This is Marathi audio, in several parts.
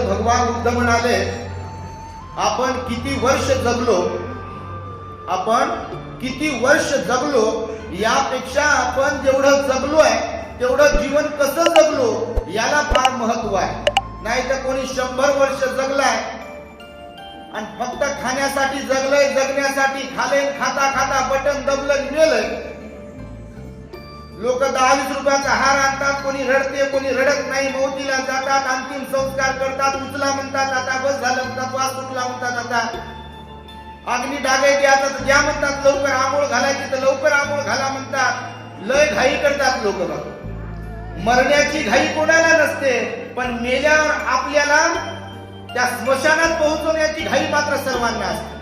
भगवान बुद्ध म्हणाले, आपण किती वर्ष जगलो, आपण किती वर्ष जगलो यापेक्षा आपण जेवढं जगलोय तेवढं जीवन कसं जगलो याला फार महत्व आहे. नाही तर कोणी 100 वर्ष जगलाय आणि फक्त खाण्यासाठी जगलंय, जगण्यासाठी खाले, खाता खाता बटन दबलं गेलंय. लोक 10-20 रुपयाचा हार आणतात, कोणी रडते, कोणी रडत नाही, मौतीला जातात, अंतिम संस्कार करतात, उचला म्हणतात, आता बस झालं म्हणतात, वास सुटला म्हणतात, आता अग्नी डागायची आता तर द्या म्हणतात, लवकर आंघोळ घालायची तर लवकर आंघोळ घाला म्हणतात. लय घाई करतात लोक. मरण्याची घाई कोणाला नसते, पण मेल्यावर आपल्याला त्या स्मशानात पोहोचवण्याची घाई मात्र सर्वांना असते.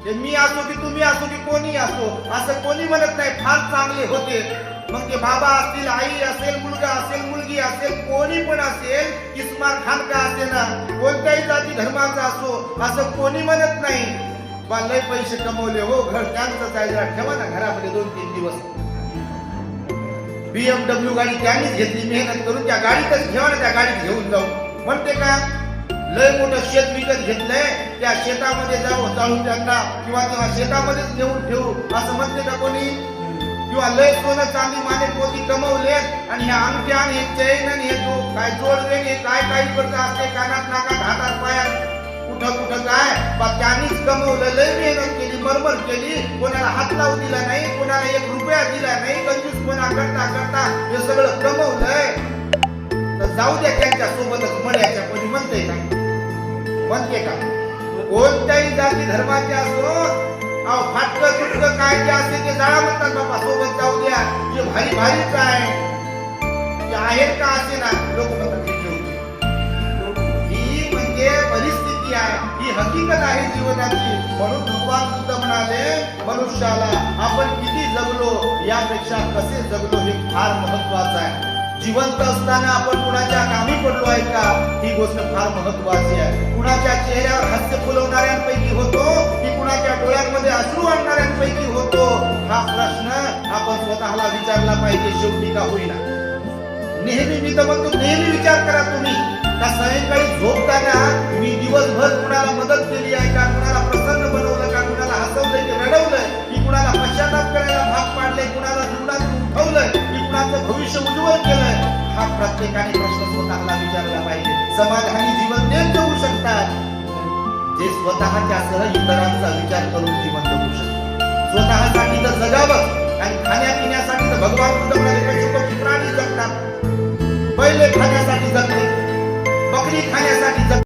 ते मी असो की तुम्ही असो की कोणी असो, असं कोणी म्हणत नाही फार चांगले होते. मग ते बाबा असतील, आई असेल, मुलगा असेल, मुलगी असेल, कोणी पण असेल, इस्मार खान का असे ना, कोणत्याही जाती धर्माचा असो, असं कोणी म्हणत नाही. लय पैसे कमवले हो, घर त्यांचंच आहे, जरा ठेवा ना घरामध्ये 2-3 दिवस. BMW गाडी त्यांनीच घेतली, मेहनत करून त्या गाडीतच ठेवा ना, त्या गाडीत घेऊन जाऊ म्हणते का. लय मोठं शेत विकत घेतलंय, त्या शेतामध्ये जाळून त्यांना किंवा तेव्हा शेतामध्येच नेऊन ठेवू असं म्हणते का कोणी. किंवा लय सोनं चांदी माने पोती कमवले आणि ह्या अंगठ्या आणि हे चैन आणि हे काय जोडवे हे काय काय करत असते, कानात नाकात हातात पायात कुठं कुठं काय त्यांनीच कमवलं. लय मेहनत केली, मरमर केली, कोणाला हात लावू दिला नाही, कोणाला 1 रुपया दिला नाही, कंजूसपणा करता करता हे सगळं कमवलंय. तर जाऊ द्या त्यांच्या सोबतच मर्याच्या, कोणी म्हणते का, म्हणते का. कोणत्याही जाती धर्माचे असो, फाटकं तुटकं काय जे असते ते जाळा म्हणतात बाबा, सोबत जाऊ द्या. जे भारी भारीच आहे ते आहेत का असे ना, लोक म्हणतात ही म्हणजे परिस्थिती आहे, ही हकीकत आहे जीवनाची. म्हणून भगवान बुद्ध म्हणाले, मनुष्याला आपण किती जगलो यापेक्षा कसे जगलो हे फार महत्वाचं आहे. जिवंत असताना आपण कुणाच्या कामी पडलो आहे का, ही गोष्ट फार महत्वाची आहे. कुणाच्या चेहऱ्यावर हास्य फुलवणाऱ्यांपैकी होतो की कुणाच्या डोळ्यांमध्ये अश्रू आणणाऱ्यांपैकी होतो, हा प्रश्न आपण स्वतःला विचारला पाहिजे. शेवटी का होईना नेहमी मी तर म्हणतो, नेहमी विचार करा तुम्ही का सायंकाळी झोपताना मी दिवसभर कुणाला मदत केली आहे का, कुणाला प्रसन्न बनवलं का, कुणाला हसवलंय की रडवलंय, की कुणाला पश्चाताप करायला भाग पाडले, कुणाला जीवनात उठवलंय, की कुणाचं भविष्य उज्ज्वल केलंय. हा प्रत्येकाने प्रश्न स्वतःला विचारला पाहिजे. समाधानी जीवन ते जगू शकतात जे स्वतःच्यासह इतरांचा विचार करून जीवन जगू शकतात. स्वतःसाठी तर जगावं आणि खाण्यापिण्यासाठी तर भगवान बुद्ध म्हणाले प्राणी जगतात. पहिले खाण्यासाठी जगले, बकरी खाण्यासाठी जगले.